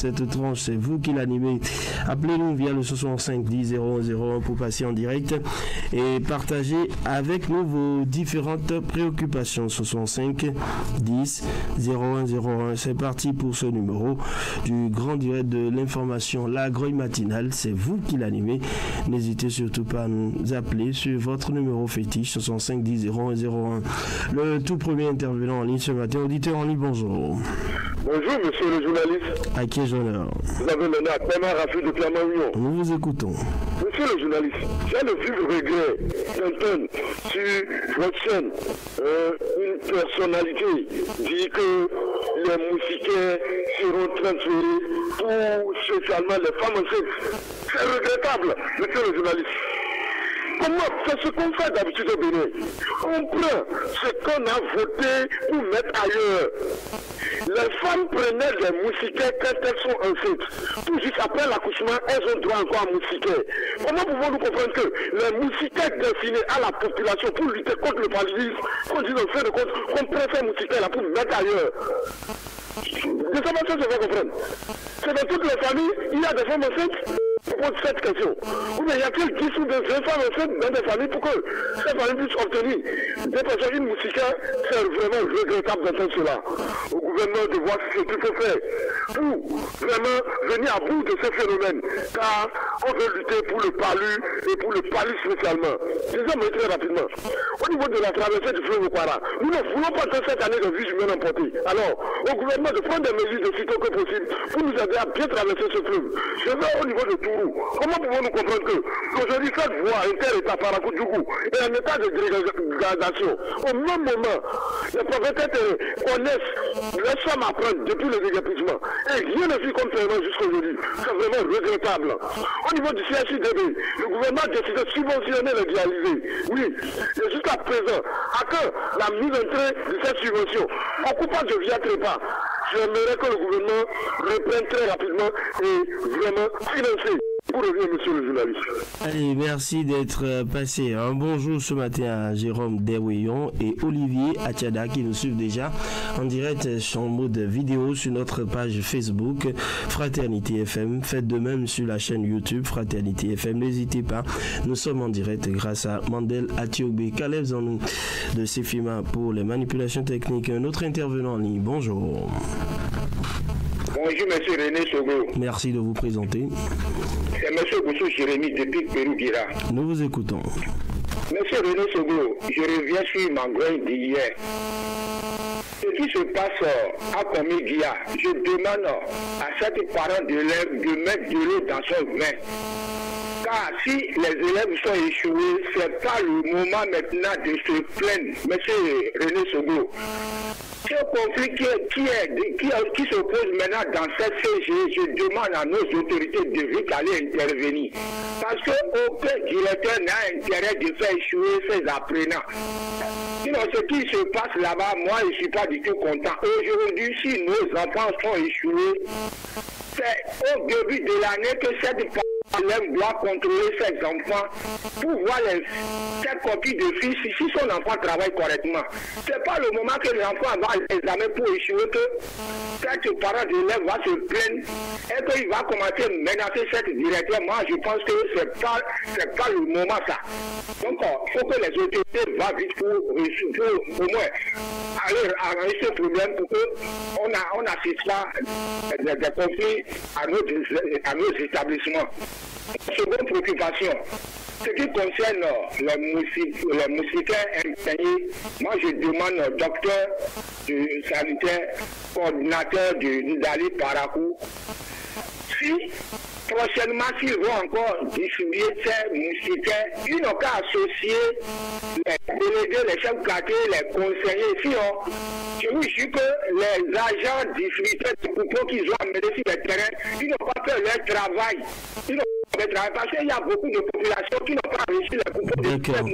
cette tranche, c'est vous qui l'animez. Appelez-nous via le 65 10 0101 pour passer en direct et partager avec nous vos différentes préoccupations. 65 10 0101. C'est parti pour ce numéro du grand direct de l'information, la grouille matinale. C'est vous qui l'animez. N'hésitez surtout pas à nous appeler sur votre numéro fétiche 65 10 0101. Le tout premier intervenant en ligne ce matin, auditeur en ligne, bonjour. Bonjour monsieur le journaliste. À qui ai-je l'honneur? Vous avez l'honneur à Thomas Raffi de Clermont-Union. Nous vous écoutons. Monsieur le journaliste, j'ai le vif regret d'entendre sur votre chaîne une personnalité dire que les moustiquaires seront transférés pour spécialement les femmes enceintes. C'est regrettable, monsieur le journaliste. Comment? C'est ce qu'on fait d'habitude au Bénin. On prend ce qu'on a voté pour mettre ailleurs. Les femmes prenaient des moustiquaires quand elles sont enceintes. Tout juste après l'accouchement, elles ont droit encore à moustiquaires. Comment pouvons-nous comprendre que les moustiquaires destinés à la population pour lutter contre le paludisme, qu'on dit en fin de compte, qu'on prend ces moustiquaires-là pour mettre ailleurs? De cette façon, je vais comprendre. C'est dans toutes les familles, il y a des femmes enceintes. Pour cette question. Ou bien y a-t-il 10 ou 2 femmes enceintes dans des familles pour que ces familles puissent obtenir des personnes une moustiquaire? C'est vraiment regrettable d'entendre cela. Au gouvernement de voir ce qu'il faut faire pour vraiment venir à bout de ce phénomène. Car on veut lutter pour le palu et pour le palu spécialement. Disons-moi très rapidement. Au niveau de la traversée du fleuve Okwara, nous ne voulons pas que cette année de vie humaine emportée. Alors, au gouvernement de prendre des mesures de sitôt que possible pour nous aider à bien traverser ce fleuve. Je veux au niveau de Tourou. Comment pouvons-nous comprendre qu'aujourd'hui cette voie inter-état Parakou-Djougou est en état de dégradation? Au même moment, les propriétaires connaissent les sommes à prendre depuis le déguerpissement. Et rien ne fut comme paiement jusqu'aujourd'hui. C'est vraiment regrettable. Au niveau du CHIDB, le gouvernement a décidé de subventionner les dialysés. Oui, et jusqu'à présent, à que la mise en train de cette subvention, en coupant de via trépas, j'aimerais que le gouvernement reprenne très rapidement et vraiment financer. Pour revenir, monsieur le journaliste. Allez, merci d'être passé. Un bonjour ce matin à Jérôme Derouillon et Olivier Achada qui nous suivent déjà en direct sur mode vidéo sur notre page Facebook Fraternité FM. Faites de même sur la chaîne YouTube Fraternité FM. N'hésitez pas, nous sommes en direct grâce à Mandel Atiobe, Caleb Zanou de Sefima pour les manipulations techniques. Un autre intervenant en ligne, bonjour. Bonjour, monsieur René Sogo. Merci de vous présenter. C'est monsieur Boussou Jérémy depuis Pérou-Guira. Nous vous écoutons. Monsieur René Sogo, je reviens sur ma grogne d'hier. Ce qui se passe à Komi-Guia, je demande à cette parent d'élève de mettre de l'eau dans son vin. Car si les élèves sont échoués, ce n'est pas le moment maintenant de se plaindre, monsieur René Sogo. Ce conflit qui se pose maintenant dans cette CG, je demande à nos autorités de vite aller intervenir. Parce qu'aucun directeur n'a intérêt de faire échouer ses apprenants. Sinon, ce qui se passe là-bas, moi, je ne suis pas du tout content. Aujourd'hui, si nos enfants sont échoués, c'est au début de l'année que cette élève doit contrôler ses enfants pour voir ses copies de fils si son enfant travaille correctement. Ce n'est pas le moment que l'enfant va à l'examen pour échouer que cette parent d'élève va se plaindre et qu'il va commencer à menacer cette directeur. Moi, je pense que ce n'est pas le moment ça. Donc, il faut que les autorités vont vite pour au moins aller arranger ce problème pour qu'on assiste là des conflits à nos établissements. Seconde préoccupation, ce qui concerne les moustiquaires imprégnés, moi je demande au docteur sanitaire, coordinateur de Ndali Parakou, si prochainement s'ils vont encore distribuer ces moustiquaires, ils n'ont qu'à associer les délégués, les chefs quartiers, les conseillers. Sinon, je vous jure que les agents distributeurs de coupons qu'ils ont amenés sur le terrain, ils n'ont pas fait leur travail. Ils n'ont Parce qu'il y a beaucoup de populations qui n'ont pas réussi la coupe de D'accord.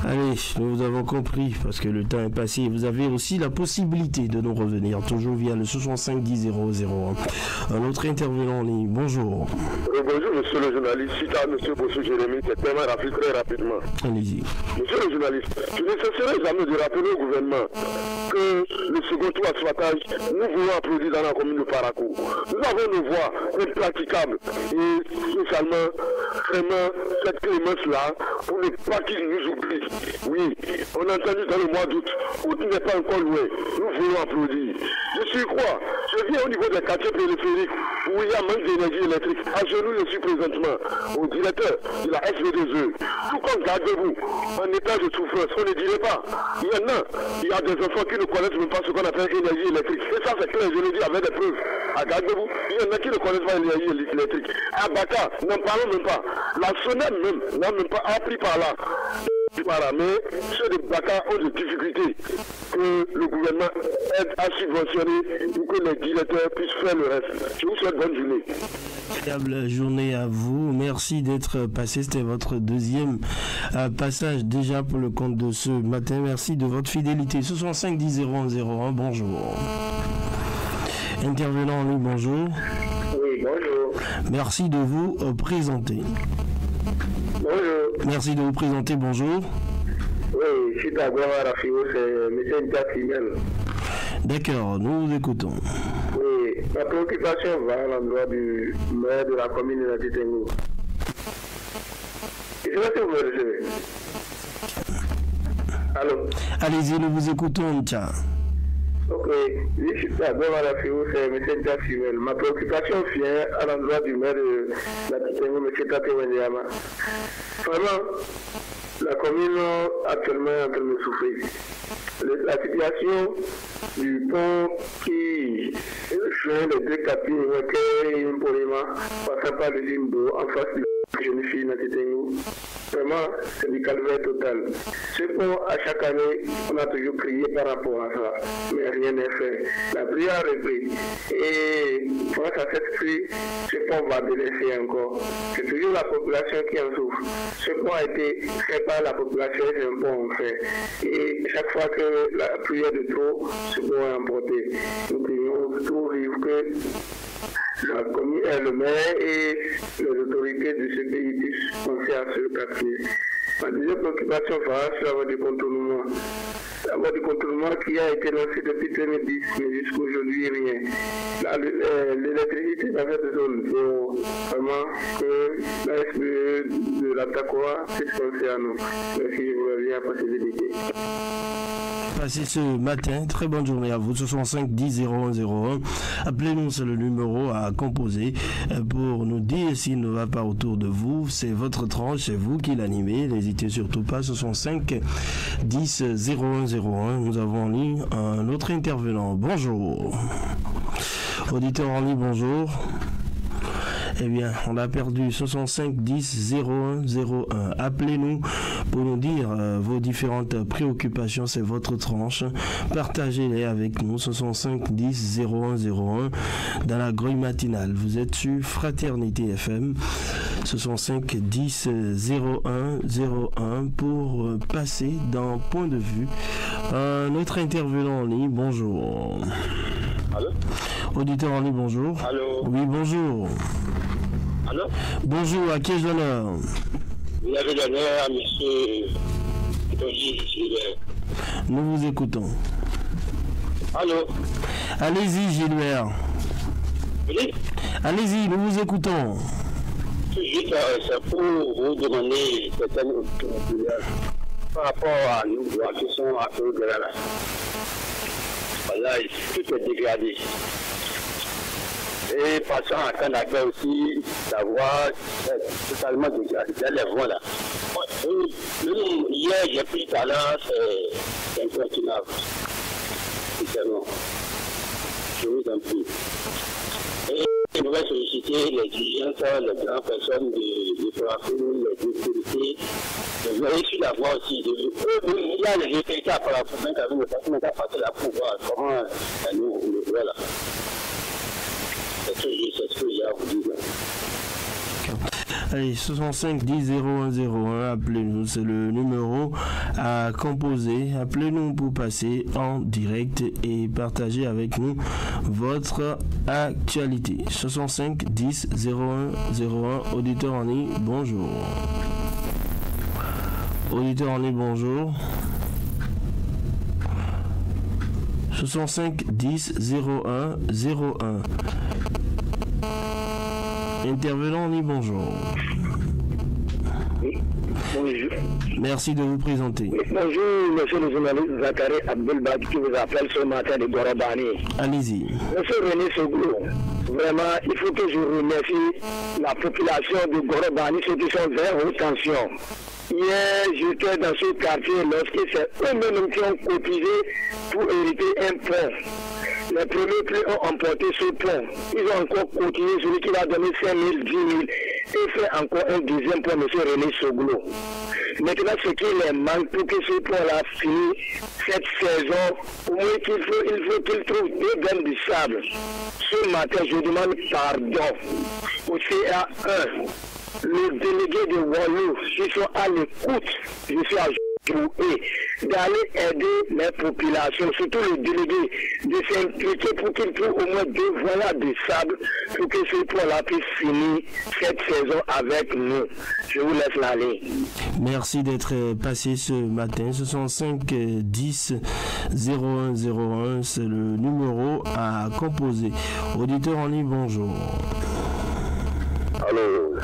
Allez, nous avons compris, parce que le temps est passé. Vous avez aussi la possibilité de nous revenir, toujours via le 65 10 001. Un autre intervenant en ligne, bonjour. Bonjour, monsieur le journaliste. Suite à monsieur Bossou Jérémy, c'est tellement rapide, très rapidement. Allez-y. Monsieur le journaliste, je ne cesserai jamais de rappeler au gouvernement que le second tour à Swatage, nous voulons applaudir dans la commune de Parakou. Nous avons nos voies impraticables et spécialement, vraiment, cette clémence-là, pour ne pas qu'ils nous oublient. Oui, on a entendu dans le mois d'août, août n'est pas encore loin, nous voulons applaudir. Je suis quoi? Je viens au niveau des quartiers périphériques où il y a manque d'énergie électrique. À genoux, je suis présentement au directeur de la SVDE. Tout comme gardez-vous, en état de souffrance, on ne dirait pas. Il y a des enfants qui ne connaissent même pas ce qu'on appelle énergie électrique. Et ça, c'est clair, je le dis avec des preuves. À gardez-vous, il y en a qui ne connaissent pas l'énergie électrique. À Baka, n'en parlons même pas. La SONEM même n'a même pas appris par là. Voilà, mais ceux de Baka ont des difficultés que le gouvernement aide à subventionner pour que les directeurs puissent faire le reste. Je vous souhaite bonne journée. Agréable journée à vous. Merci d'être passé. C'était votre deuxième passage déjà pour le compte de ce matin. Merci de votre fidélité. 65 10 001. Bonjour. Intervenant en ligne, bonjour. Oui, bonjour. Merci de vous présenter. Bonjour. Merci de vous présenter. Bonjour. Oui, je suis d'abord à la FIO, c'est M. Ntakimel. D'accord, nous vous écoutons. Oui, ma préoccupation va à l'endroit du maire de la commune de Natitengo. Je sais pas si vous me recevez. Allô? Allez-y, nous vous écoutons, Ntia. Ok, je suis d'abord à la FIO, c'est M. Ntakimel. Ma préoccupation vient à l'endroit du maire de Natitengo, M. Tate Wendiama. Vraiment, la commune actuellement est en train de souffrir. La situation du pont qui joint les deux capis, et un poliment, passant par le Zimbo, en face de la jeune fille Natitengo. Vraiment, c'est du calvaire total. Ce pont, à chaque année, on a toujours crié par rapport à ça, mais rien n'est fait. La pluie a repris. Et face à cette pluie, ce pont va délaisser encore. C'est toujours la population qui en souffre. Ce pont a été fait par la population, c'est un pont en fait. Et chaque fois que la pluie est de trop, ce pont est emporté. Nous devons toujours vivre que la commune, le maire et les autorités de ce pays puissent penser à ce quartier. Ma deuxième préoccupation va sur la voie du contournement. La voie du contournement qui a été lancée depuis 2010, mais jusqu'à aujourd'hui, rien. L'électricité dans cette zone, il vraiment que la SBE de la TACOA puisse penser à nous. Merci, je vous reviens à la possibilité. Passez ce matin, très bonne journée à vous, 65 10 0101. Appelez-nous, c'est le numéro à composer pour nous dire s'il ne va pas autour de vous. C'est votre tranche, c'est vous qui l'animez. N'hésitez surtout pas, 65 10 0101. Nous avons en ligne un autre intervenant. Bonjour. Auditeur en ligne, bonjour. Eh bien, on a perdu 65 10 0101. Appelez-nous pour nous dire vos différentes préoccupations, c'est votre tranche. Partagez-les avec nous, 65 10 0101 dans la grouille matinale. Vous êtes sur Fraternité FM, 65 10 0101 pour passer dans Point de vue. Un autre intervenant en ligne, bonjour. Allô? Auditeur en ligne, bonjour. Allô? Oui, bonjour. Allô? Bonjour, à qui je l'honneur? Vous avez l'honneur à M. Tony Gilbert. Nous vous écoutons. Allô? Allez-y, Gilbert. Oui? Allez-y, nous vous écoutons. Juste, c'est pour vous demander certaines opinions par rapport à nous, qui sont à cause de là. Voilà, tout est dégradé. Et passant à Kanaka aussi, la voie est totalement dégradée. Il y a les voies là. Hier, j'ai pris talent, c'est incontournable. Sincèrement. Je vous en prie. Et je voudrais solliciter les dirigeants, les grandes personnes de Parakou, les autorités, de vérifier la voie aussi. Il y a les autorités à Parakou, même avec le patron qui a passé la pour voir comment nous le voilà. C'est ce qu'il y a à vous dire. Allez, 65 10 01 01, appelez-nous, c'est le numéro à composer. Appelez-nous pour passer en direct et partager avec nous votre actualité. 65 10 01 01, auditeur en ligne, bonjour. Auditeur en ligne, bonjour. 65 10 01 01. Intervenant en ligne, bonjour. Oui, bonjour. Merci de vous présenter. Bonjour, monsieur le journaliste Zakari Abdelbadi qui vous appelle ce matin de Gorobani. Allez-y. Monsieur René Soglou, vraiment, il faut que je remercie la population de Gorobani, ceux qui sont vers haute tension. Hier, j'étais dans ce quartier lorsque c'est eux-mêmes qui ont cotisé pour hériter un pont. Les premiers prix ont emporté ce pont. Ils ont encore cotisé celui qui va donner 5 000, 10 000 et fait encore un deuxième pont, M. René Soglou. Maintenant, ce qui les manque pour que ce pont-là finisse cette saison, au moins il faut qu'il trouve 2 graines de sable. Ce matin, je demande pardon au CA1. Le délégué de Wallou, qui sont à l'écoute, je suis à d'aller aider les populations, surtout le délégué, de s'impliquer pour qu'il trouve au moins 2 voies de sable pour que ce point-là puisse finir cette saison avec nous. Je vous laisse la ligne. Merci d'être passé ce matin. 65 10 01 01, c'est le numéro à composer. Auditeur en ligne, bonjour. Alors,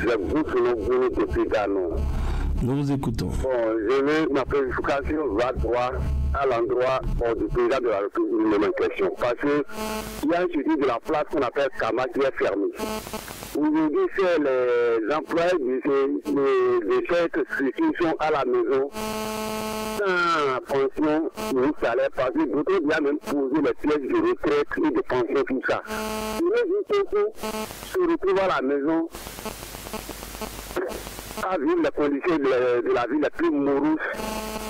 c'est vous depuis Gano. Nous vous écoutons. Bon, ma planification va droit à l'endroit du président de la République en question. Parce qu'il y a un suivi de la place qu'on appelle Kama qui est fermée. Aujourd'hui, c'est les employés de cette structure à la maison sans pension ni salaire, parce que d'autres bien même poser les pièces de retraite et de pension, tout ça. Il est se retrouve à la maison à vivre les conditions de la vie les plus moroses,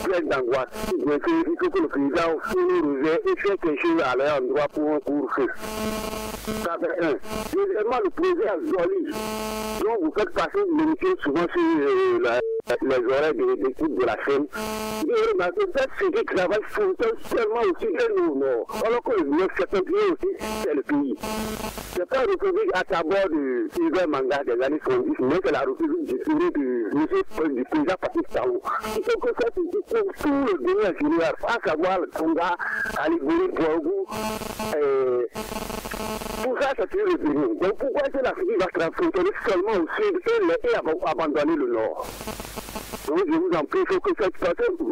pleines d'angoisse. Il faut que le président nous et fait quelque chose à leur endroit pour un couvre-feu. Ça fait un. Deuxièmement, le président Zoli, dont vous faites passer une émission souvent sur les oreilles d'écoute de la chaîne. Et ma c'est qui travaille tellement aussi que nous, non. Alors que le mieux, c'est un pays aussi, c'est le pays. C'est pas la République à tabord du Hiver Manga des années 70, mais c'est la République du président Patrice Talon. Il faut que ça se dise pour tout le pays ingénieur, à savoir le Tonga, Alibori, Bourgou. Tout ça, c'est le pays. Donc pourquoi est-ce que l'Afrique va transfronter seulement au sud et abandonner le nord? Donc je vous en prie, il faut que cette personne, vous,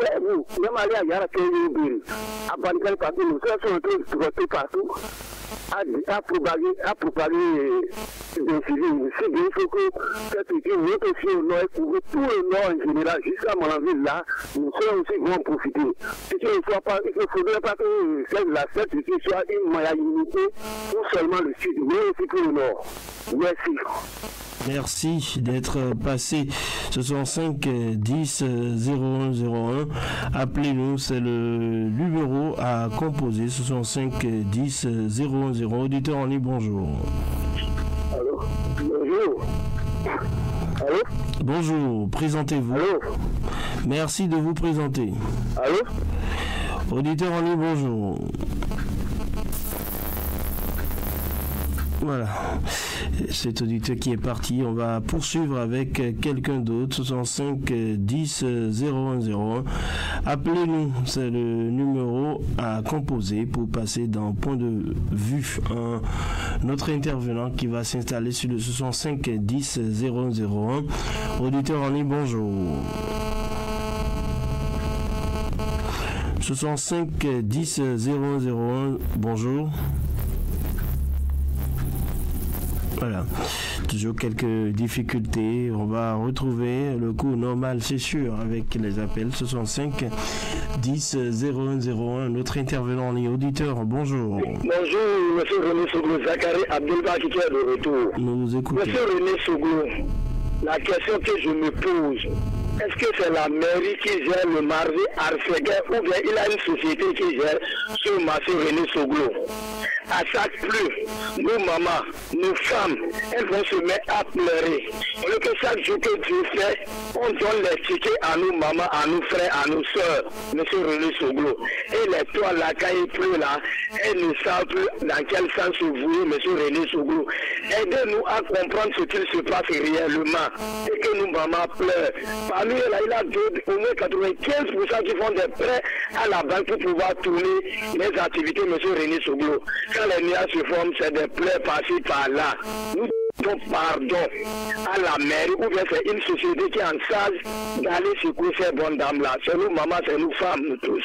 même aller à Yara, à Bangal, partout, nous sommes en train de voter partout, à propager des civils. C'est bien, il faut que cette équipe, notre aussi au nord, et couvrir tout le nord en général, jusqu'à mon ville là, nous serons aussi vont en profiter. Il ne faudrait pas que cette équipe soit une moyenneté pour seulement le sud, mais aussi pour le nord. Merci. Merci d'être passé. 65 10 01 01. Appelez-nous, c'est le numéro à composer. 65 10 01 01. Auditeur en ligne, bonjour. Allô? Bonjour. Allô? Bonjour, présentez-vous. Allô? Merci de vous présenter. Allô? Auditeur en ligne, bonjour. Voilà, cet auditeur qui est parti, on va poursuivre avec quelqu'un d'autre. 65 10 01 01. Appelez-nous, c'est le numéro à composer pour passer d'un point de vue. Notre intervenant qui va s'installer sur le 65 10 01 01. Auditeur en ligne, bonjour. 65 10 01 01, bonjour. Voilà, toujours quelques difficultés. On va retrouver le cours normal, c'est sûr, avec les appels. 65 10 01 01. Notre intervenant en ligne, auditeur, bonjour. Bonjour, monsieur René Soglou, Zakari Abdelbadi qui est de retour. Nous vous écoutons. Monsieur René Soglou, la question que je me pose, est-ce que c'est la mairie qui gère le marché Arseguet ou bien il a une société qui gère ce marché René Soglou? à chaque pluie, nos mamans, nos femmes, elles vont se mettre à pleurer. Au lieu que chaque jour que Dieu fait, on donne les tickets à nos mamans, à nos frères, à nos soeurs, M. René Soglo. Et les toits là, quand il pleut là, elles ne savent plus dans quel sens se vouer, M. René Soglo. Aidez-nous à comprendre ce qu'il se passe réellement et que nos mamans pleurent. Parmi eux là, il y a au moins 95% qui font des prêts à la banque pour pouvoir tourner les activités, M. René Soglo. Quand les nuages se forment, c'est des pleurs par-ci, par-là. Nous donc pardon à la mairie ou bien c'est une société qui est en charge d'aller secouer ces bonnes dames-là. C'est nous, maman, c'est nous, femmes, nous tous.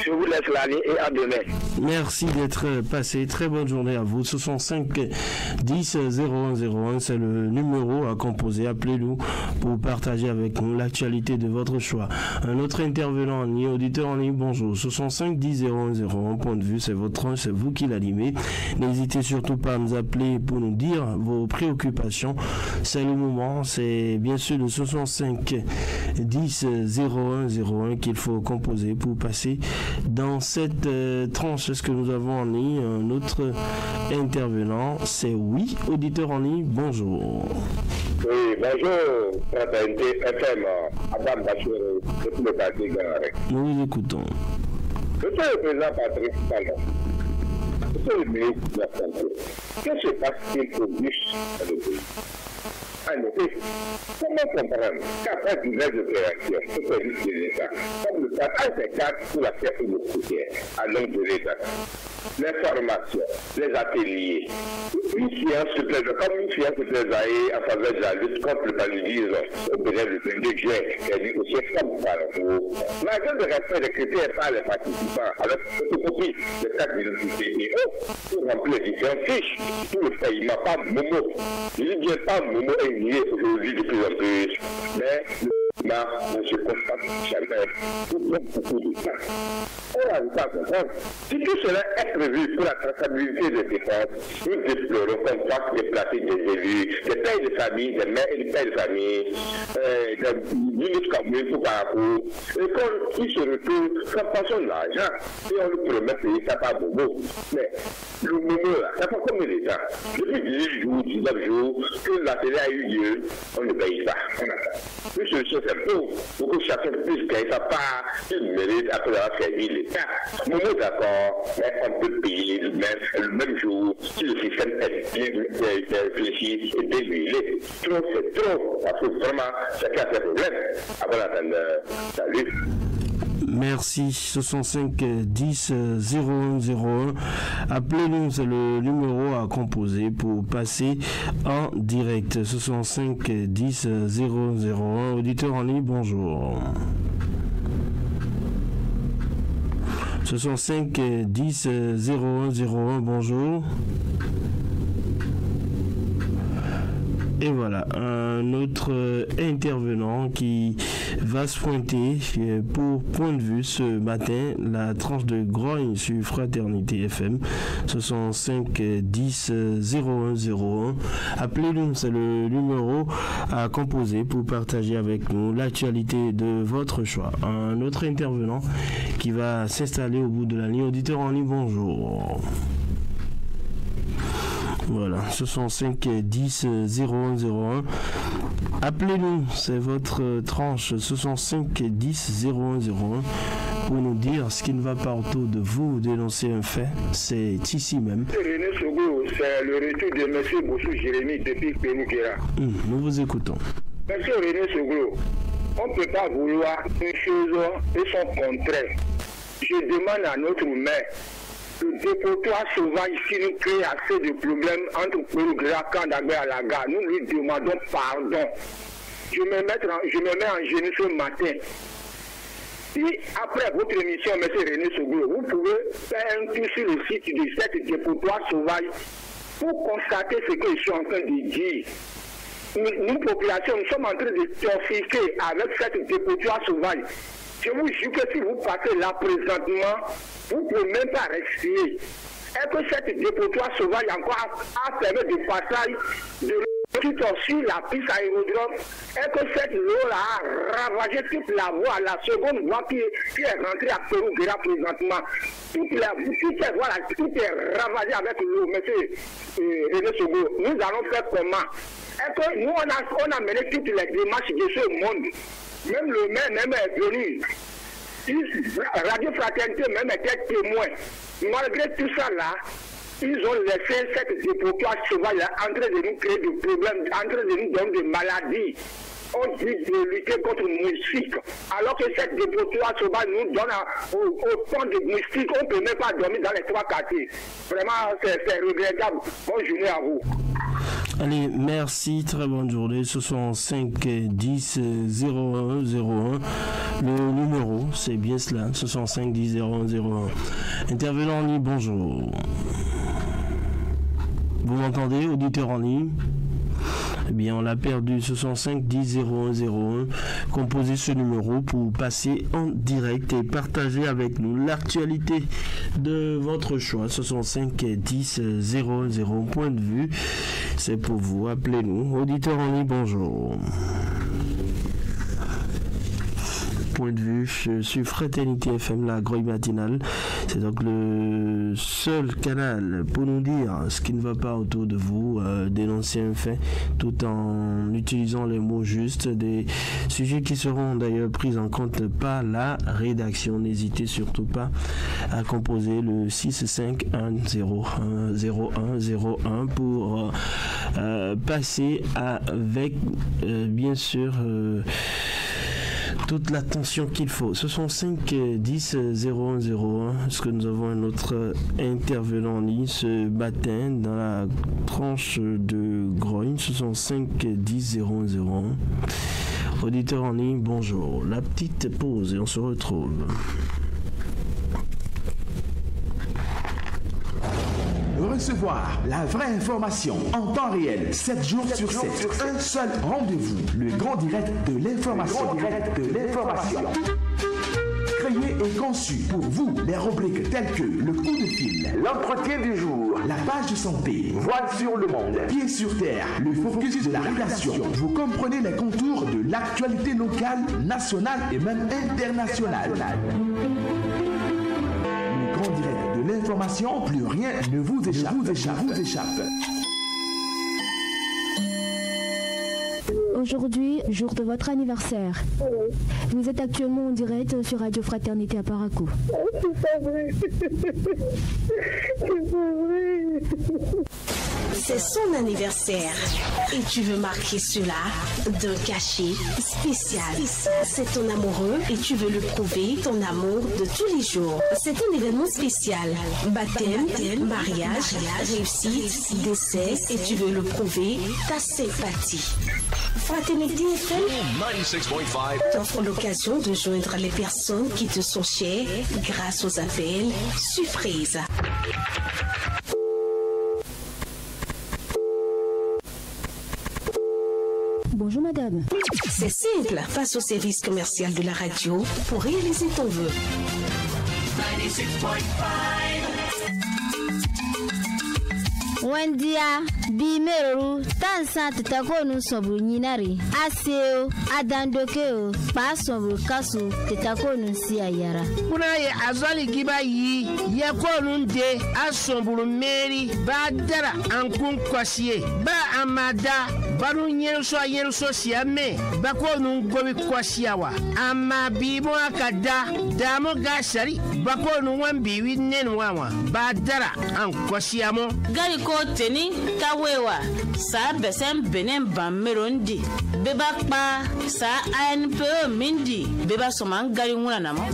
Je vous laisse la ligne et à demain. Merci d'être passé. Très bonne journée à vous. 65 10 0101, c'est le numéro à composer. Appelez-nous pour partager avec nous l'actualité de votre choix. Un autre intervenant en ligne, auditeur en ligne, bonjour. 65 10 0101, point de vue, c'est votre tranche, c'est vous qui l'animez. N'hésitez surtout pas à nous appeler pour nous dire vos préoccupations. C'est le moment, c'est bien sûr le 65 10 0101 qu'il faut composer pour passer dans cette tranche. Est-ce que nous avons en ligne un autre intervenant? C'est oui, auditeur en ligne, bonjour. Oui, bonjour, fraternité FM, Adam Bachir, depuis le quartier Gararek. Nous vous écoutons. Monsieur le président Patrick Talon, monsieur le ministre de la Santé, que se passe-t-il au bus dans le pays? En effet, comment comprendre qu'après diverses opérations, ce service de l'État, comme le cas A54 pour la chef de routière, à nom de l'État, les formations, les ateliers, une science se plaidoyer en faveur de la lutte contre le paludisme au Bénin le 22 juin, qui est dit au chef comme par malgré le respect des critères par les participants, avec photocopie des cartes d'identité et autres, pour remplir les différentes fiches, tout le paiement par Momo. Il ne vient pas Momo est lié aujourd'hui de plus en plus, mais on se constate jamais pour beaucoup de temps. On n'arrive pas à comprendre. Si tout cela est prévu pour la traçabilité des dépenses, nous déplorons qu'on fasse déplacer des élus, des pères de famille, des mères et des pères de famille, des minutes communes pour par rapport, et qu'ils se retrouvent sans pension de l'argent, et on lui promet de payer ça par Bobo. Mais le moment là, ça fait combien de temps? Depuis 18 jours, 19 jours, que la télé a eu lieu, on ne paye pas. On attend. Une solution c'est pour que chacun puisse gagner sa part, il mérite après avoir servi l'État. Nous sommes d'accord, mais on peut payer le même jour si le système est bien réfléchi et déhuilé. Trop, c'est trop, parce que vraiment, chacun a ses problèmes. Avant d'attendre, salut. Merci. 65 10 0101. Appelez-nous, c'est le numéro à composer pour passer en direct. 65 10 001. Auditeur en ligne, bonjour. 65 10 0101, bonjour. Et voilà, un autre intervenant qui va se pointer pour point de vue ce matin, la tranche de grogne sur Fraternité FM, 65 10 0101. Appelez-nous, c'est le numéro à composer pour partager avec nous l'actualité de votre choix. Un autre intervenant qui va s'installer au bout de la ligne. Auditeur en ligne, bonjour. Voilà, 65 10 0101. Appelez-nous, c'est votre tranche 65 10 0101 pour nous dire ce qui ne va pas autour de vous, dénoncer un fait. C'est ici même. René Soglo, c'est le retour de M. Bossou Jérémy depuis Pémoukera. Nous vous écoutons. M. René Soglo, on ne peut pas vouloir une chose et son contraire. Je demande à notre maire. Le dépotoir sauvage ici nous crée assez de problèmes entre Pémoukera, Kandagbe à la gare. Nous lui demandons pardon. Je me mets en genoux ce matin. Si après votre émission, M. René Soglo, vous pouvez faire un tour sur le site de cette dépotoir sauvage pour constater ce que je suis en train de dire. Nous, population, nous sommes en train de trafiquer avec cette dépotoir sauvage. Je vous jure que si vous passez là présentement, vous ne pouvez même pas respirer. Est-ce que cette dépotoir sauvage encore a permis de passage de Tout sur la piste aérodrome, est que cette eau-là a ravagé toute la voie, la seconde voie qui est rentrée à Pérou-Guéra présentement. Tout est ravagé avec l'eau, monsieur René Sogo. Nous allons faire comment? Est-ce que nous, on a mené toutes les démarches de ce monde? Même le maire même est venu. Radio Fraternité même était témoin. Malgré tout ça là, ils ont laissé cette dépotoir sauvage en train de nous créer des problèmes, en train de nous donner des maladies. On dit de lutter contre le moustique, alors que cette dépotoir sauvage nous donne autant de moustiques, on ne peut même pas dormir dans les 3 quartiers. Vraiment, c'est regrettable. Bonne journée à vous. Allez, merci, très bonne journée. Ce sont 5 10 01 01. Le numéro, c'est bien cela. Ce sont 5 10 01 01. Intervenant en ligne, bonjour. Vous m'entendez, auditeur en ligne? Eh bien, on l'a perdu. Ce sont 5 10 01 01. Composez ce numéro pour passer en direct et partager avec nous l'actualité de votre choix. Ce sont 5 10 00. Point de vue, c'est pour vous. Appelez-nous. Auditeur en ligne, bonjour. Point de vue sur Fraternité FM, la grouille matinale. C'est donc le seul canal pour nous dire ce qui ne va pas autour de vous, dénoncer un fait tout en utilisant les mots justes, des sujets qui seront d'ailleurs pris en compte par la rédaction. N'hésitez surtout pas à composer le 651010101 pour passer avec bien sûr toute l'attention qu'il faut. Ce sont 5 10 01 01. Est-ce que nous avons un autre intervenant en ligne ce matin dans la tranche de Grogne? Ce sont 5 10 01 01. Auditeur en ligne, bonjour. La petite pause et on se retrouve. Recevoir la vraie information en temps réel, 7 jours sur 7. Un seul rendez-vous, le grand direct de l'information. Créé et conçu pour vous, les rubriques telles que le coup de fil, l'entretien du jour, la page de santé, voile sur le monde, pied sur terre, le focus de la rédaction. Vous comprenez les contours de l'actualité locale, nationale et même internationale. Le grand direct de l'information, plus rien ne vous échappe. Aujourd'hui, jour de votre anniversaire. Vous êtes actuellement en direct sur Radio Fraternité à Parakou. C'est pas vrai. C'est son anniversaire et tu veux marquer cela d'un cachet spécial. C'est ton amoureux et tu veux le prouver ton amour de tous les jours. C'est un événement spécial. Baptême, mariage, réussite, décès et tu veux le prouver ta sympathie. Fraternité FM 96.5 t'offre l'occasion de joindre les personnes qui te sont chères grâce aux appels surprises. Bonjour madame. C'est simple, passe au service commercial de la radio pour réaliser ton vœu. 96.5 Wandia, Bimeru, Tansa Tetako Sobruninari, Aseo, Adandokeo, Passover Castle, Tetako Siayara. Kunaye Azali Gibayi, Yakonunde, Asomburu Mary, Badara, Ankun Kwasie, Ba Amada, Barun Yeruso Siame, Bakonun Gobi Kwasiawa, Ama Bibo Akada, Damo Gasari, Bakonun Wambi with Nenwawa, Badara, Ankwasiamo, Gariko Teni, Kawewa, Sa Besem Benem Bamerondi, Beba Pa, Sa ANP Mindi, Beba Soman Garimunamo.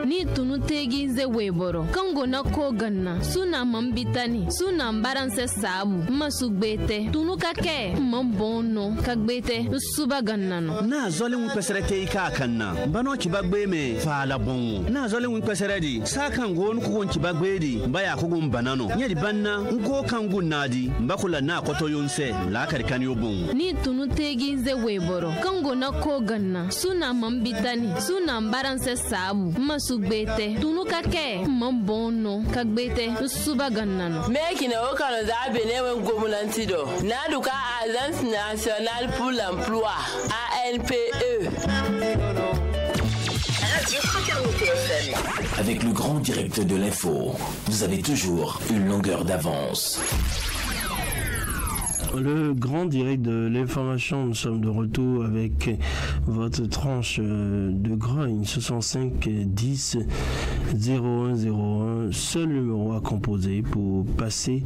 Ni tunu tegi nze weboro kango na koganna suna mambitani suna mbaranse sabu masugbete tunu kake mambono kagbete suba gannano na zole wu pesere ke ika kanna bano kibagbe me fala bonwo na zole wu pesere di sakan go nu ko kibagbe di baya ko gum banano nyedi banna ngo kangu nadi mbakula na koto yonse la karkan yobon ni tunu tegi nze weboro kango na koganna suna mambitani suna mbaranse sabu masugbete tunu ka kɛ man bon no ka gbete suba ganna no me kina o kana za bene wen gomulanti do na duka Agence nationale pour l'emploi ANPE. Avec le grand direct de l'info, vous avez toujours une longueur d'avance. Le grand direct de l'information, nous sommes de retour avec votre tranche de grogne 65 10 0101, seul numéro à composer pour passer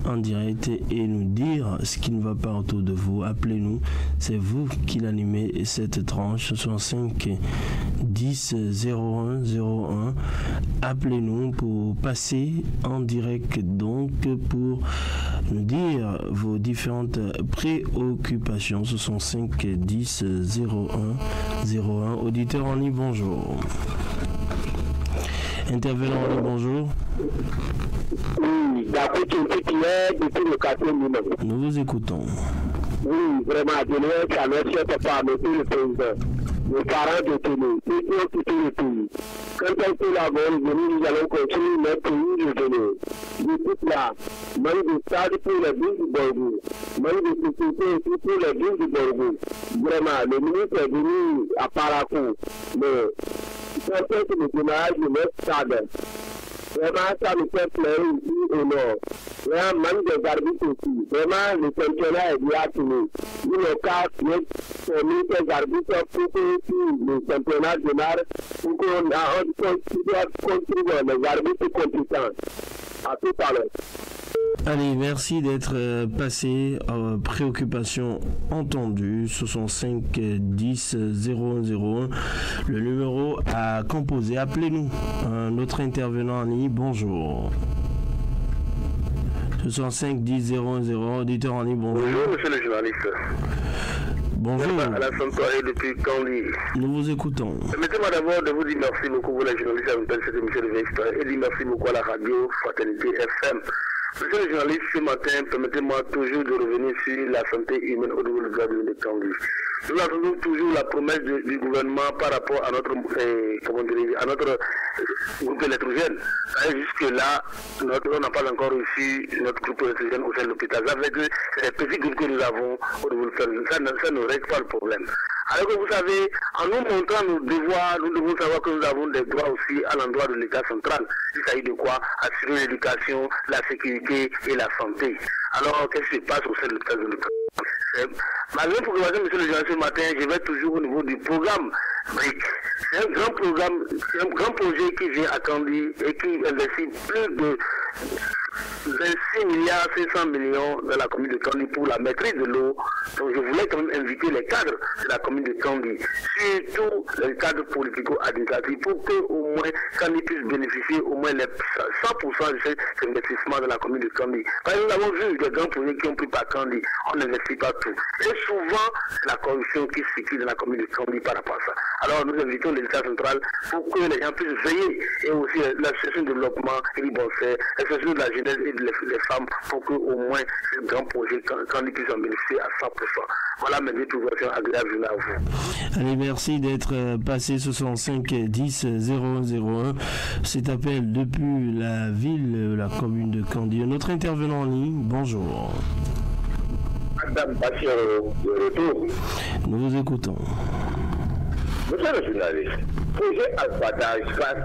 en direct et nous dire ce qui ne va pas autour de vous. Appelez-nous, c'est vous qui l'animez cette tranche 65 10 0101. Appelez-nous pour passer en direct, donc pour nous dire vos différentes préoccupations. 65 10 0101. Auditeur en ligne, bonjour. Intervenant en ligne, bonjour. Oui, d'accord, depuis le quartier lui-même. Nous vous écoutons. Oui, vraiment, je ça ne souhaite pas monsieur le président. Les parents détenus, ceux qui ont quitté le pays. Quand on peut l'avoir venu, nous allons continuer notre pays de venir. L'équipe là, manque de stade pour les villes du Bordeaux, manque de sécurité aussi pour les villes du Bordeaux. Vraiment, le ministre est venu à Parakou, mais c'est un peu le démarrage de notre stade. Vraiment, ça nous fait plaisir ici au nord. Vraiment, manque des arbitres aussi. Vraiment, le championnat est bien fini. Nous, le cas, nous avons mis des arbitres pour que le championnat démarre, pour qu'on construise les arbitres compétents. À tout à l'heure. Allez, merci d'être passé. Préoccupation entendue. 65 10 001. Le numéro à composer. Appelez-nous. Un autre intervenant en ligne. Bonjour. 65 10 001. Auditeur en ligne. Bonjour. Bonjour, monsieur le journaliste. Bonjour. Alassane Touré depuis Candy. Nous vous écoutons. Permettez-moi d'abord de vous dire merci beaucoup pour la journaliste à cette émission de Vincent et dire merci beaucoup à la radio Fraternité FM. Monsieur le journaliste, ce matin, permettez-moi toujours de revenir sur la santé humaine au niveau de Candy. Nous attendons toujours la promesse du gouvernement par rapport à notre, à notre groupe électrogène. Jusque-là, on n'a pas encore reçu notre groupe électrogène au sein de l'hôpital. Avec les petits groupes que nous avons au niveau de ça ne règle pas le problème. Alors que vous savez, en nous montrant nos devoirs, nous devons savoir que nous avons des droits aussi à l'endroit de l'État central. Il s'agit de quoi? Assurer l'éducation, la sécurité et la santé. Alors, qu'est-ce qui se passe au sein de l'État de l'État? Malgré programmation, monsieur le journaliste, ce matin, je vais toujours au niveau du programme BRIC. C'est un grand programme, c'est un grand projet qui vient à Candy et qui investit plus de 26 milliards 500 millions dans la commune de Candy pour la maîtrise de l'eau. Donc je voulais quand même inviter les cadres de la commune de Candy, surtout les cadres politico-administratifs, pour qu'au moins Candy puisse bénéficier au moins les 100% de cet investissement dans la commune de Candy. Parce que nous avons vu des grands projets qui ont pris par Candy, on n'investit pas tout. Et souvent, c'est la corruption qui circule dans la commune de Candy par rapport à ça. Alors nous invitons l'État central pour que les gens puissent veiller, et aussi l'association de développement et du bon sens, l'association de la jeunesse et les femmes, pour que au moins ce grand projet Candy puisse en bénéficier à 100%. Voilà mes déclarations agréables à vous. Allez, merci d'être passé 65 10 001. Cet appel depuis la ville, la commune de Candy. Notre intervenant en ligne, bonjour. Madame Bachir, de retour. Nous vous écoutons. Monsieur le journaliste, projet Alphatage phase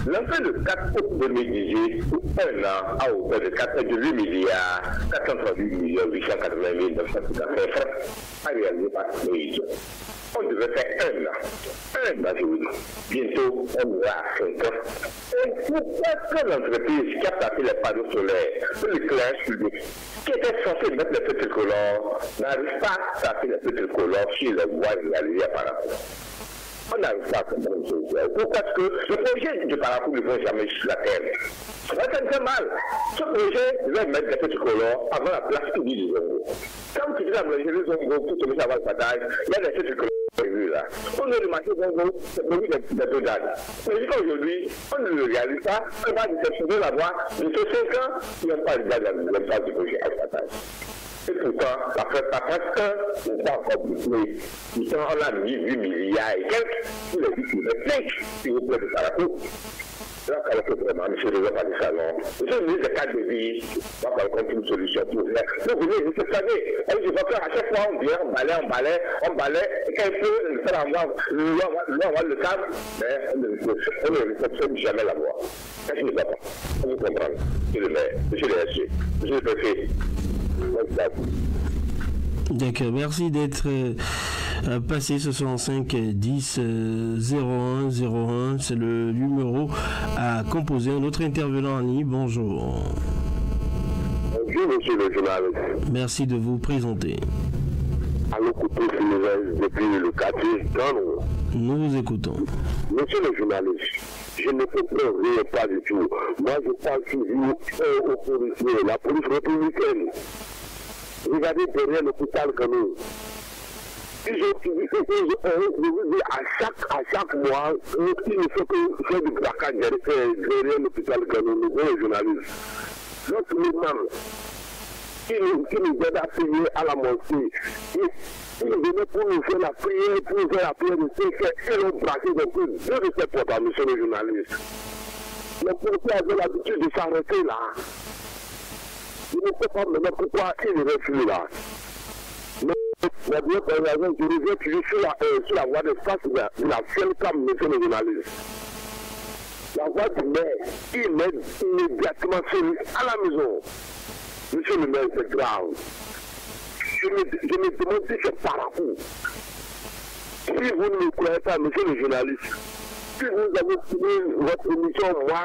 1. Lancé le 4 août 2018, pour un an, à hauteur de 8 milliards 438 millions 880 980 francs, a réalisé par Moïse. On devait faire un an, je vous dis. Bientôt, on aura 5 ans. Et pourquoi que l'entreprise qui a placé les panneaux solaires sur l'éclairage public, qui était censé mettre les feux tricolores, n'arrive pas à placer les feux tricolores sur les voies réalisées par rapport? On n'arrive pas à comprendre une chose. Pourquoi? Parce que le projet de Parakou ne va jamais sur la terre. Ça va être mal. Ce projet devait mettre les feux tricolores avant la place publique du Zongo. Quand tu dis la place du Zongo, tout ce que ça va le partage, il y a des feux tricolores prévus là. On a le marché Zongo, c'est prévu des deux dates. Mais jusqu'aujourd'hui, on ne le réalise pas. On va déceptionner la voie. De ces 5 ans, il n'y a pas de date dans le phase du projet à partage. Et pourtant, la phase 1 n'est pas encore bouclée. Pourtant, on a mis 8 milliards et quelques pour les 8 kilomètres, s'il vous plaît, de Parakou. Là, quand on fait vraiment, monsieur ne veut pas dire ça, non. Monsieur le ministre des cadres de vie, on va prendre une solution pour faire. Vous venez, vous savez, je vais faire à chaque fois, on vient, on balaie, et quand il peut le faire avoir, le cadre, mais on ne réceptionne jamais la voix. Ça, je ne sais pas. On vous comprend. Monsieur le maire, monsieur le SG, monsieur le préfet. D'accord, merci d'être passé 65 10 01 01, c'est le numéro à composer. Un autre intervenant en ligne, bonjour. Bonjour monsieur le journaliste. Merci de vous présenter. Allô, Couteau Silvestre depuis le quartier Gano. Nous vous écoutons. Monsieur le journaliste, je ne peux rien pas du tout. Moi je parle toujours aux policiers, la police républicaine. Regardez derrière l'hôpital Gano. Je vous dis à chaque mois, il ne faut que faire du braquage derrière l'hôpital Gano, les journalistes. Notre imam, qui nous aide à prier à la mosquée, il venait pour nous faire la prière, de ce qu'ils ont braqué depuis 2 de ses portables, monsieur le journaliste. Les policiers avaient l'habitude de s'arrêter là. Je ne sais pas maintenant pourquoi il refuse là. Mais bien, je reviens toujours sur la voie de face de la seule cam, monsieur le journaliste. La voie du maire, il m'aide immédiatement à la maison. Monsieur le maire, c'est grave. Je me demande si c'est par rapport. Si vous ne me croyez pas, monsieur le journaliste, si vous avez fini votre émission, moi,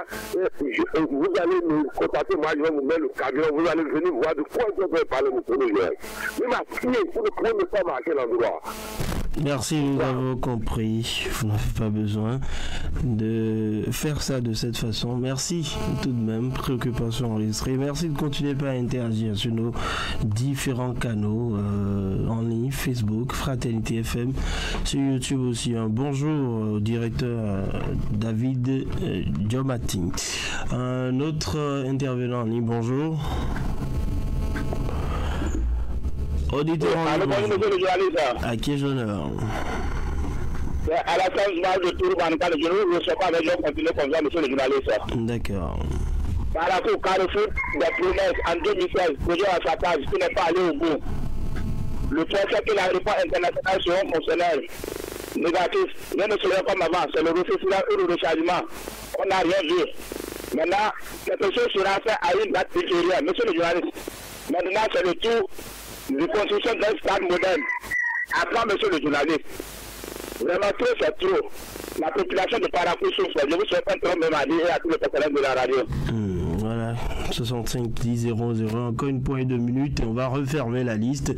vous allez me contacter, moi je vais vous mettre le camion, vous allez venir voir de quoi je vais parler, monsieur le journaliste. Mais ma fille, vous ne pouvez pas marquer l'endroit. Merci, nous avons compris. Vous n'avez pas besoin de faire ça de cette façon. Merci tout de même, préoccupation enregistrée. Merci de continuer à interagir sur nos différents canaux en ligne, Facebook, Fraternité FM, sur YouTube aussi. Un bonjour au directeur David Diomatin. Un autre intervenant en ligne, bonjour. Auditeur en ligne, à qui est l'honneur? À la fin du match de Tour, je ne sais pas avec eux continuer comme ça, monsieur le journaliste. D'accord. Par rapport au Carrefour des promesses en 2016, projet à sa page qui n'est pas allé au bout. Le préfet que l'aéroport international seront fonctionnaires négatifs, rien ne sera comme avant, c'est le rechargement. On n'a rien vu. Maintenant, quelque chose sera fait à une date ultérieure. Monsieur le journaliste, maintenant c'est le tour de construction d'un stade moderne. Après, monsieur le journaliste, vraiment trop, c'est trop. La population de Parakou souffre. Je vous souhaite un très bon mardi et à tous les personnels de la radio. Voilà, 65 10 00, encore une poignée de minutes et on va refermer la liste.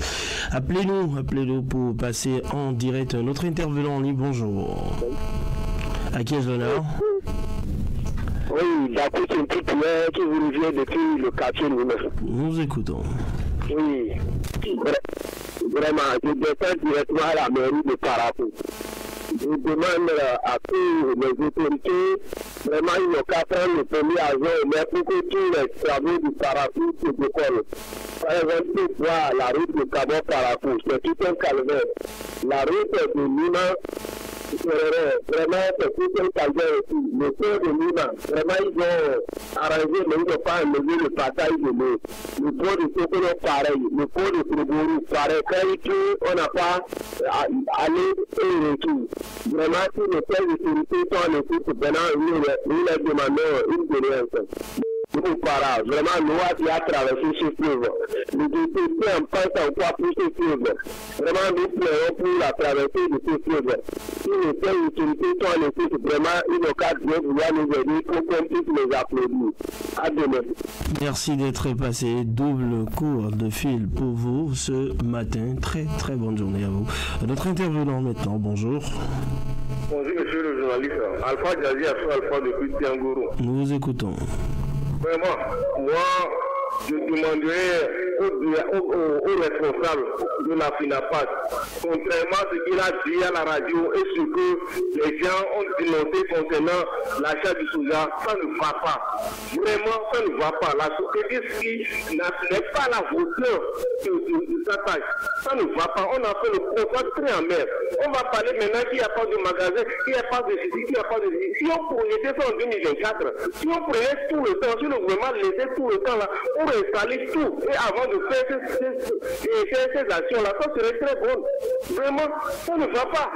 Appelez-nous pour passer en direct. Notre intervenant en ligne, bonjour. À qui est l'honneur? Oui, d'accord, c'est une petite prière qui vous revient depuis le quartier Nîmes. Nous écoutons. Oui, vraiment, je descends directement à la mairie de Parakou. Je demande à tous les autorités, vraiment, ils n'ont qu'à prendre le premier avion, mais pour que tous les travaux du Parakou se décollent. Par exemple, voir la route de Cabo-Parakou, c'est tout un calvaire. La route de Nîmes, vraiment, c'est tout un calvaire aussi. Le port de Nîmes, vraiment, ils ont arrangé, mais ils n'ont pas enlevé le passage de l'eau. Le port de Sokolo, pareil. Le port de Koubourou, pareil. Quand il pleut, on n'a pas allé et retour. Vraiment, si les pères de sécurité sont en écoute, maintenant, nous leur demandons une déliance. Vraiment, nous avons traversé ce fleuve. Les députés en pensent encore pour ce fleuve. Vraiment, nous pleurons pour la traversée de ce fleuve. Si les pères de sécurité sont en écoute, vraiment, une occasion de vouloir nous aider pour qu'on puisse les applaudir. À demain. Merci d'être passé. Double cours de fil pour vous ce matin. Très très bonne journée à vous. Notre intervenant maintenant, bonjour. Bonjour monsieur le journaliste. Alpha Djazi, Alpha depuis Tiangourou. Nous vous écoutons. Vraiment, moi, je demanderais aux responsables de la FINAPAS, contrairement à ce qu'il a dit à la radio et ce que les gens ont dénoncé concernant l'achat du soja, ça ne va pas. Vraiment, ça ne va pas. La société n'est pas à la hauteur de sa taille. Ça ne va pas. On a fait le contrat très amer. On va parler maintenant qu'il n'y a pas de magasin, qu'il n'y a pas de ceci, qu'il n'y a pas de ceci. Si on projetait ça en 2024, si on prenait tout le temps, si le gouvernement laissait tout le temps là, pour installer tout, et avant de faire ces actions-là, ça serait très bon. Vraiment, ça ne va pas.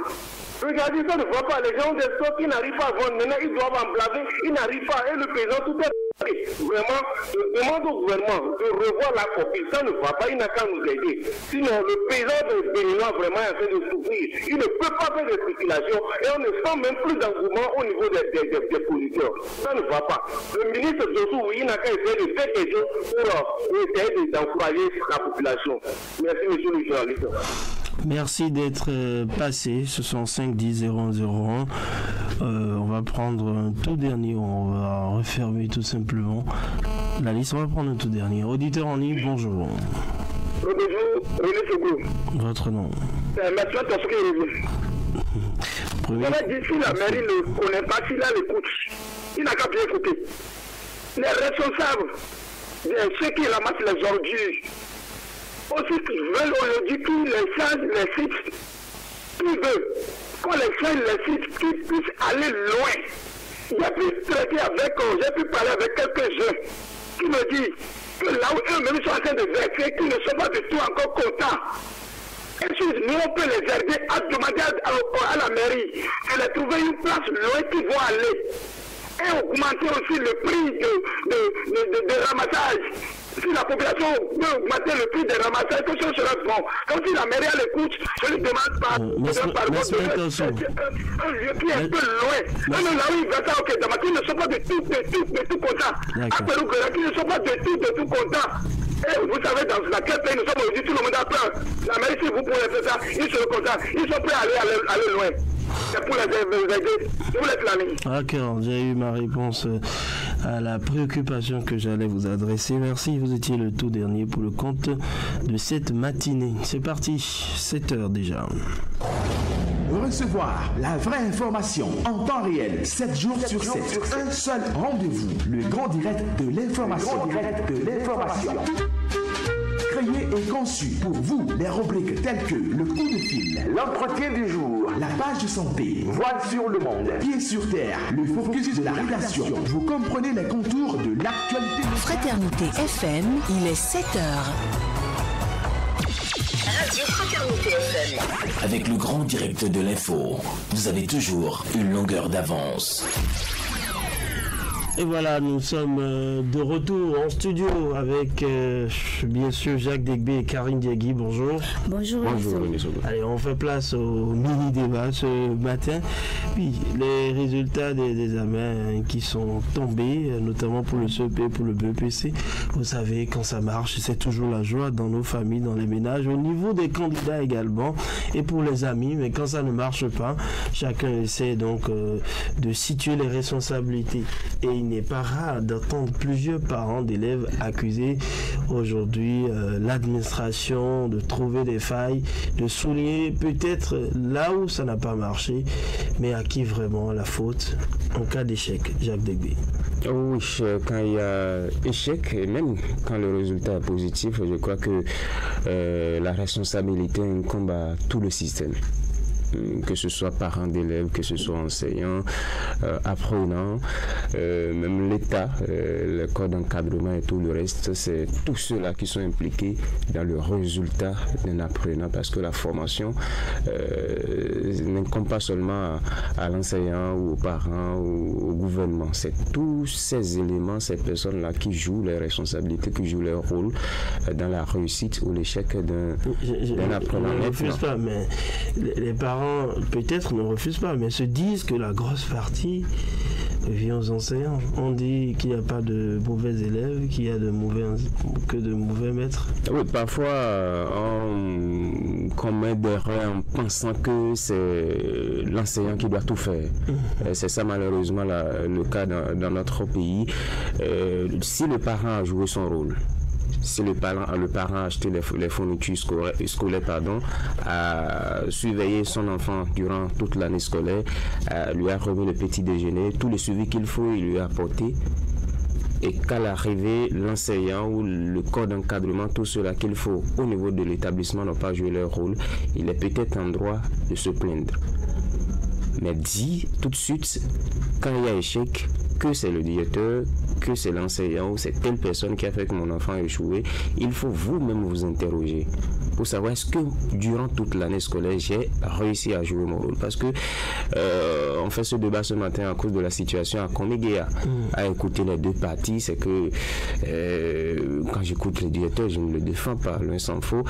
Regardez, ça ne va pas. Les gens ont des stocks qui n'arrivent pas à vendre. Maintenant, ils doivent emblaver. Ils n'arrivent pas. Et le paysan, tout est... Vraiment, je demande au gouvernement de revoir la copie. Ça ne va pas. Il n'a qu'à nous aider. Sinon, le paysan de Béninois vraiment est en train de souffrir. Il ne peut pas faire de spéculation. Et on ne sent même plus d'engouement au niveau des producteurs. Ça ne va pas. Le ministre Dossou, oui, il n'a qu'à essayer de faire quelque chose pour essayer d'encourager la population. Merci, monsieur le journaliste. Merci d'être passé, ce sont 5-10-0-0-1. On va prendre un tout dernier, on va refermer tout simplement la liste. On va prendre un tout dernier. Auditeur en ligne, bonjour. Bonjour, René Sogo. Votre nom? Maintenant, parce que on a dit si la mairie ne connaît pas, s'il a l'écoute, il n'a qu'à bien écouter. Les responsables, ceux qui ramassent les ordures, aussi qu'ils veulent, on leur dit qu'ils les changent les sites. Qui veut qu'on les change les sites, qu'ils puissent aller loin. J'ai pu traiter avec eux, j'ai pu parler avec quelques jeunes qui me disent que là où eux-mêmes sont en train de verser, qu'ils ne sont pas du tout encore contents. Et nous, on peut les aider à demander à la mairie de les trouver une place loin qu'ils vont aller. Et augmenter aussi le prix de ramassage. Si la population peut augmenter le prix des ramassages, que ce sera bon. Comme si la mairie à l'écoute, je lui demande pas. Un lieu qui est un peu loin. Même là où il va ça, ok, Damaki ne sont pas de tout contents. À Pérouguera, qui ne sont pas de tout contents. Et vous savez, dans quel pays nous sommes aujourd'hui, tout le monde a peur. La mairie, si vous pouvez faire ça, ils seront contents. Ils sont prêts à aller loin. C'est pour les aider. Je vous laisse la ligne. D'accord, j'ai eu ma réponse à la préoccupation que j'allais vous adresser. Merci, vous étiez le tout dernier pour le compte de cette matinée. C'est parti, 7h déjà. Recevoir la vraie information en temps réel, 7 jours sur 7. Un seul rendez-vous, le grand direct de l'information. Créé et conçu pour vous, les rubriques telles que le coup de fil, l'entretien du jour, la page de santé, voile sur le monde, pied sur terre, le focus de la rédaction. Vous comprenez les contours de l'actualité. Fraternité FM, il est 7h. Radio Fraternité FM. Avec le grand direct de l'info, vous avez toujours une longueur d'avance. Et voilà, nous sommes de retour en studio avec bien sûr Jacques Degbé et Karine Diagui. Bonjour. Bonjour. Allez, on fait place au mini-débat ce matin. Puis les résultats des examens qui sont tombés, notamment pour le CEP, pour le BEPC. Vous savez, quand ça marche, c'est toujours la joie dans nos familles, dans les ménages, au niveau des candidats également, et pour les amis. Mais quand ça ne marche pas, chacun essaie donc de situer les responsabilités. Et il n'est pas rare d'entendre plusieurs parents d'élèves accuser aujourd'hui l'administration de trouver des failles, de souligner peut-être là où ça n'a pas marché, mais à qui vraiment la faute en cas d'échec. Jacques Degbé. Oui, quand il y a échec, et même quand le résultat est positif, je crois que la responsabilité incombe à tout le système. Que ce soit parents d'élèves, que ce soit enseignants, apprenants, même l'État, le code d'encadrement et tout le reste, c'est tous ceux-là qui sont impliqués dans le résultat d'un apprenant, parce que la formation n'incombe pas seulement à l'enseignant ou aux parents ou au gouvernement, c'est tous ces éléments, ces personnes-là qui jouent les responsabilités, qui jouent leur rôle dans la réussite ou l'échec d'un apprenant. Je ne refuse pas, mais les parents peut-être ne refusent pas, mais se disent que la grosse partie vient aux enseignants. On dit qu'il n'y a pas de mauvais élèves, qu'il y a que de mauvais maîtres. Oui, parfois on commet des erreurs en pensant que c'est l'enseignant qui doit tout faire. C'est ça malheureusement le cas dans notre pays. Si le parent a joué son rôle, si le parent a acheté les fournitures scolaires, a surveillé son enfant durant toute l'année scolaire, lui a remis le petit déjeuner, tout le suivi qu'il faut, il lui a apporté. Et qu'à l'arrivée, l'enseignant ou le corps d'encadrement, tout cela qu'il faut au niveau de l'établissement n'ont pas joué leur rôle, il est peut-être en droit de se plaindre. Mais dit tout de suite, quand il y a échec, que c'est le directeur, que c'est l'enseignant ou c'est telle personne qui a fait que mon enfant a échoué, il faut vous-même vous interroger pour savoir est-ce que durant toute l'année scolaire j'ai réussi à jouer mon rôle. Parce que on fait ce débat ce matin à cause de la situation à Koméguéa. À écouter les deux parties, c'est que quand j'écoute le directeur, je ne le défends pas, loin s'en faut.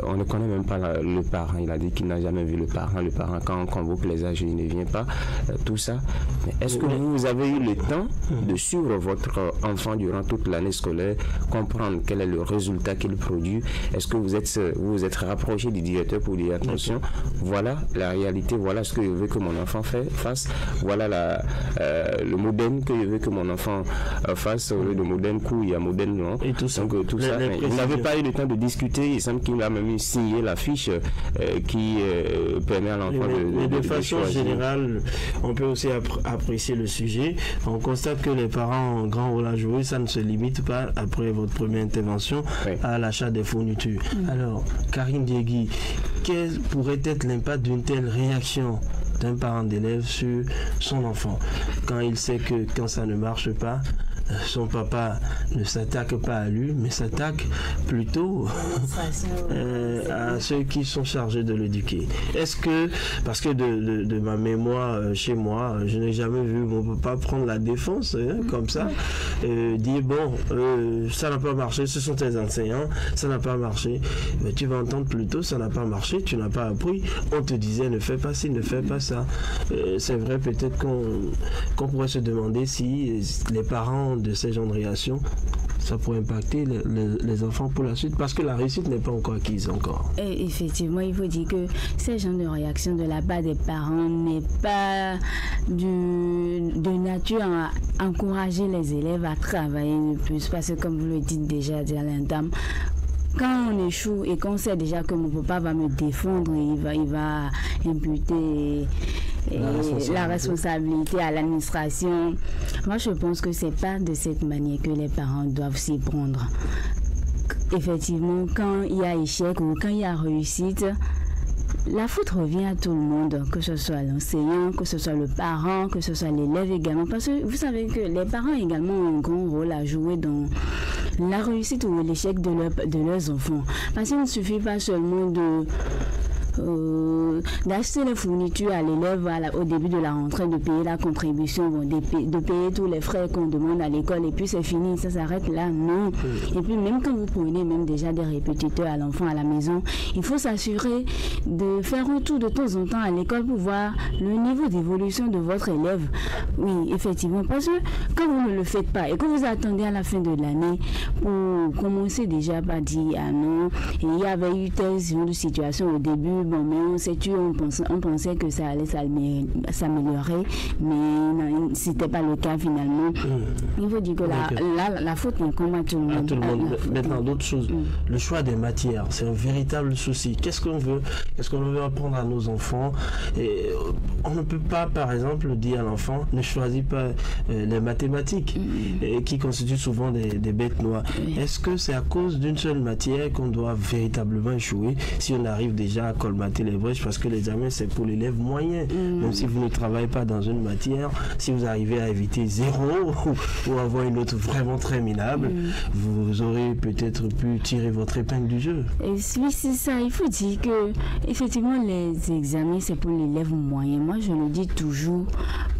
On ne connaît même pas le parent. Il a dit qu'il n'a jamais vu le parent. Le parent, quand on convoque les âges, il ne vient pas. Tout ça. Mais est-ce que vous avez eu le temps de suivre votre enfant durant toute l'année scolaire, comprendre quel est le résultat qu'il produit? Est-ce que vous vous êtes rapproché du directeur pour dire attention, voilà la réalité, voilà ce que je veux que mon enfant fasse, voilà le modèle que je veux que mon enfant fasse, au lieu de modèle coup, il y a modèle non. Et tout ça. Donc tout ça. Vous n'avez pas eu le temps de discuter, il semble qu'il a même signé la fiche qui permet à l'enfant de façon générale, on peut aussi apprécier le sujet. On constate que les parents ont un grand rôle à jouer, ça ne se limite pas, après votre première intervention, à l'achat des fournitures. Alors, Karine Diegui, quel pourrait être l'impact d'une telle réaction d'un parent d'élève sur son enfant quand il sait que quand ça ne marche pas, son papa ne s'attaque pas à lui, mais s'attaque plutôt à ceux qui sont chargés de l'éduquer. Est-ce que, parce que de ma mémoire chez moi, je n'ai jamais vu mon papa prendre la défense comme ça, dire bon, ça n'a pas marché, ce sont tes enseignants, ça n'a pas marché, mais tu vas entendre plutôt, ça n'a pas marché, tu n'as pas appris, on te disait ne fais pas ci, ne fais pas ça. C'est vrai, peut-être qu'on pourrait se demander si les parents de ces genres de réactions, ça pourrait impacter les enfants pour la suite, parce que la réussite n'est pas encore acquise encore. Et effectivement, il faut dire que ces genres de réactions de la part des parents n'est pas de nature à encourager les élèves à travailler le plus, parce que comme vous le dites déjà à l'entame, quand on échoue et qu'on sait déjà que mon papa va me défendre, il va imputer la responsabilité à l'administration. Moi, je pense que c'est pas de cette manière que les parents doivent s'y prendre. Effectivement, quand il y a échec ou quand il y a réussite, la faute revient à tout le monde, que ce soit l'enseignant, que ce soit le parent, que ce soit l'élève également. Parce que vous savez que les parents également ont un grand rôle à jouer dans la réussite ou l'échec de leurs enfants. Parce qu'il ne suffit pas seulement d'acheter les fournitures à l'élève au début de la rentrée, de payer la contribution, de payer tous les frais qu'on demande à l'école et puis c'est fini, ça s'arrête là, non. Et puis même quand vous prenez même déjà des répétiteurs à l'enfant à la maison, il faut s'assurer de faire un tour de temps en temps à l'école pour voir le niveau d'évolution de votre élève. Oui, effectivement, parce que quand vous ne le faites pas et que vous attendez à la fin de l'année pour commencer déjà par dire ah non, il y avait eu telle situation au début, bon, mais on pensait que ça allait s'améliorer, mais non, c'était pas le cas finalement. Il faut dire que la faute n'est comme à tout le monde. Maintenant, d'autres choses. Le choix des matières, c'est un véritable souci. Qu'est-ce qu'on veut apprendre à nos enfants? Et on ne peut pas, par exemple, dire à l'enfant ne choisis pas les mathématiques, qui constituent souvent des bêtes noires. Est-ce que c'est à cause d'une seule matière qu'on doit véritablement échouer si on arrive déjà à colmater les brèches, parce que l'examen c'est pour l'élève moyen. Même si vous ne travaillez pas dans une matière, si vous arrivez à éviter 0 ou avoir une note vraiment très minable, vous aurez peut-être pu tirer votre épingle du jeu. Et oui, c'est ça. Il faut dire que effectivement les examens c'est pour l'élève moyen. Moi je le dis toujours,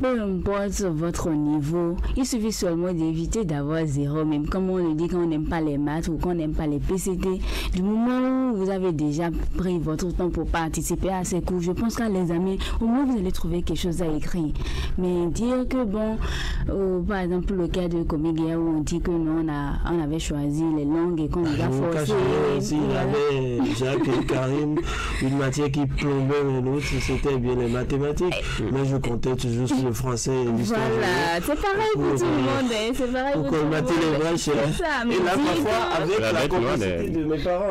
peu importe votre niveau, il suffit seulement d'éviter d'avoir 0, même comme on le dit quand on n'aime pas les maths ou qu'on n'aime pas les PCT. Du moment où vous avez déjà pris votre temps pour pour participer à ces cours. Je pense qu'à l'examen, au moins vous allez trouver quelque chose à écrire. Mais dire que bon, par exemple le cas de Comédia où on dit que non, on avait choisi les langues et qu'on nous a forcé. Il y avait Jacques et Karim, une matière qui plombait l'autre, c'était bien les mathématiques. Mais je comptais toujours sur le français et l'histoire. Voilà, c'est pareil pour tout le monde. C'est pareil pour tout le monde. Les vaches, et là, parfois, avec la complicité de mes parents,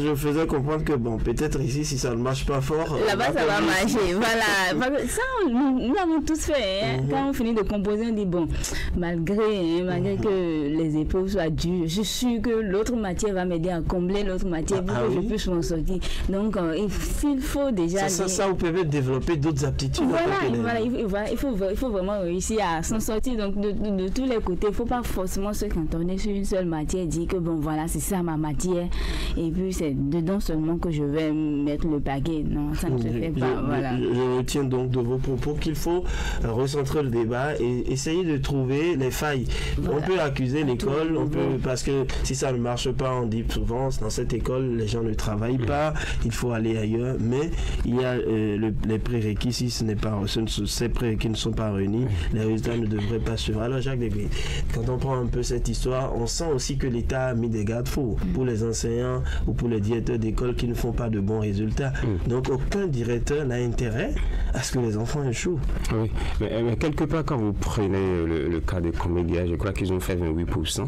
je faisais comprendre que bon, peut-être ici, si ça ne marche pas fort, là-bas, ça va marcher. Voilà. Ça, nous l'avons tous fait. Quand on finit de composer, on dit bon, malgré que les épaules soient dures, je suis sûr que l'autre matière va m'aider à combler l'autre matière pour que je puisse m'en sortir. Donc, il faut déjà. Ça vous permet de développer d'autres aptitudes. Voilà, il faut vraiment réussir à s'en sortir. Donc, de tous les côtés, il ne faut pas forcément se cantonner sur une seule matière, dire que bon, voilà, c'est ça ma matière. Et puis, c'est dedans seulement que je vais mettre le paquet. Non, ça ne se fait pas. Voilà. Je retiens donc de vos propos qu'il faut recentrer le débat et essayer de trouver les failles. Voilà. On peut accuser l'école, parce que si ça ne marche pas, on dit souvent dans cette école, les gens ne travaillent pas, il faut aller ailleurs. Mais il y a les prérequis, si ces prérequis ne sont pas réunis, les résultats ne devraient pas suivre. Alors Jacques Débé, quand on prend un peu cette histoire, on sent aussi que l'État a mis des garde-fous pour les enseignants ou pour les directeurs d'école qui ne font pas de bons résultats. Donc aucun directeur n'a intérêt à ce que les enfants échouent. Oui, mais quelque part, quand vous prenez le cas de Comédia, je crois qu'ils ont fait 28%.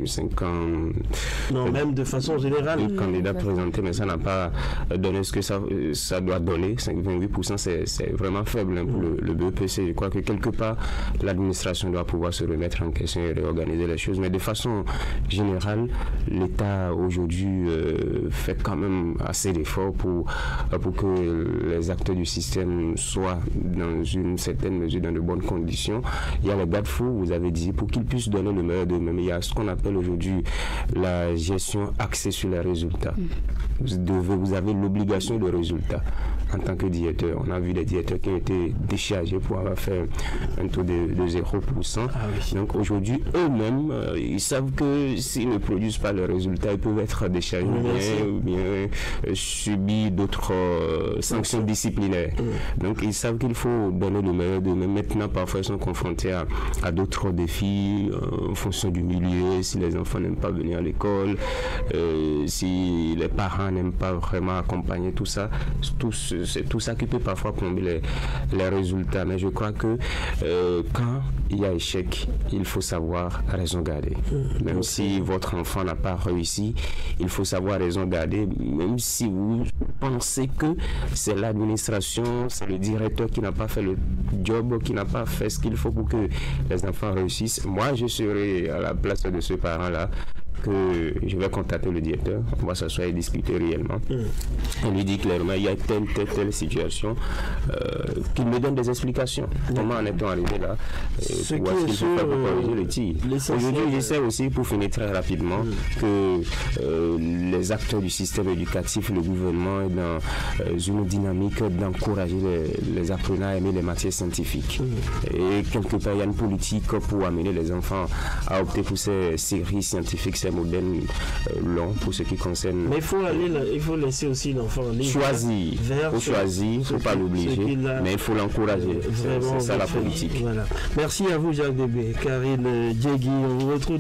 50. Non, même de façon générale. Le candidat présenté, mais ça n'a pas donné ce que ça doit donner. 28%, c'est vraiment faible pour le BEPC. Je crois que quelque part, l'administration doit pouvoir se remettre en question et réorganiser les choses. Mais de façon générale, l'État aujourd'hui fait quand même assez d'efforts pour que les acteurs du système soient dans une certaine mesure, dans de bonnes conditions. Il y a les garde-fous, vous avez dit, pour qu'ils puissent donner le meilleur d'eux-mêmes. Il y a ce qu'on appelle aujourd'hui la gestion axée sur les résultats. Vous avez l'obligation de résultat en tant que directeur. On a vu des directeurs qui ont été déchargés pour avoir fait un taux de 0%. Donc aujourd'hui, eux-mêmes, ils savent que s'ils ne produisent pas le résultat, ils peuvent être déchargés ou bien subir d'autres sanctions disciplinaires. Donc ils savent qu'il faut donner le meilleur d'eux-mêmes. Maintenant, parfois, ils sont confrontés à d'autres défis en fonction du milieu, si les enfants n'aiment pas venir à l'école, si les parents n'aiment pas vraiment accompagner tout ça, c'est tout ça qui peut parfois plomber les résultats. Mais je crois que quand il y a échec, il faut savoir raison garder. Même si votre enfant n'a pas réussi, il faut savoir raison garder, même si vous pensez que c'est l'administration, c'est le directeur qui n'a pas fait le job, qui n'a pas fait ce qu'il faut pour que les enfants réussissent. Moi, je serai à la place de ce parent-là, que je vais contacter le directeur, on va s'asseoir et discuter réellement. On lui dit clairement, il y a telle situation, qu'il me donne des explications. Comment en est-on arrivé là? Pour qu'il faut faire pour corriger le tir. Aujourd'hui, j'essaie aussi, pour finir très rapidement, que les acteurs du système éducatif, le gouvernement est dans une dynamique d'encourager les apprenants à aimer les matières scientifiques. Et quelque part, il y a une politique pour amener les enfants à opter pour ces séries scientifiques, ces modèles longs pour ce qui concerne. Mais il faut laisser aussi l'enfant choisir. Il faut choisir, il ne faut pas l'obliger, mais il faut l'encourager. C'est ça la politique. Voilà. Merci à vous, Jacques Débé. Karine Djegui, on vous retrouve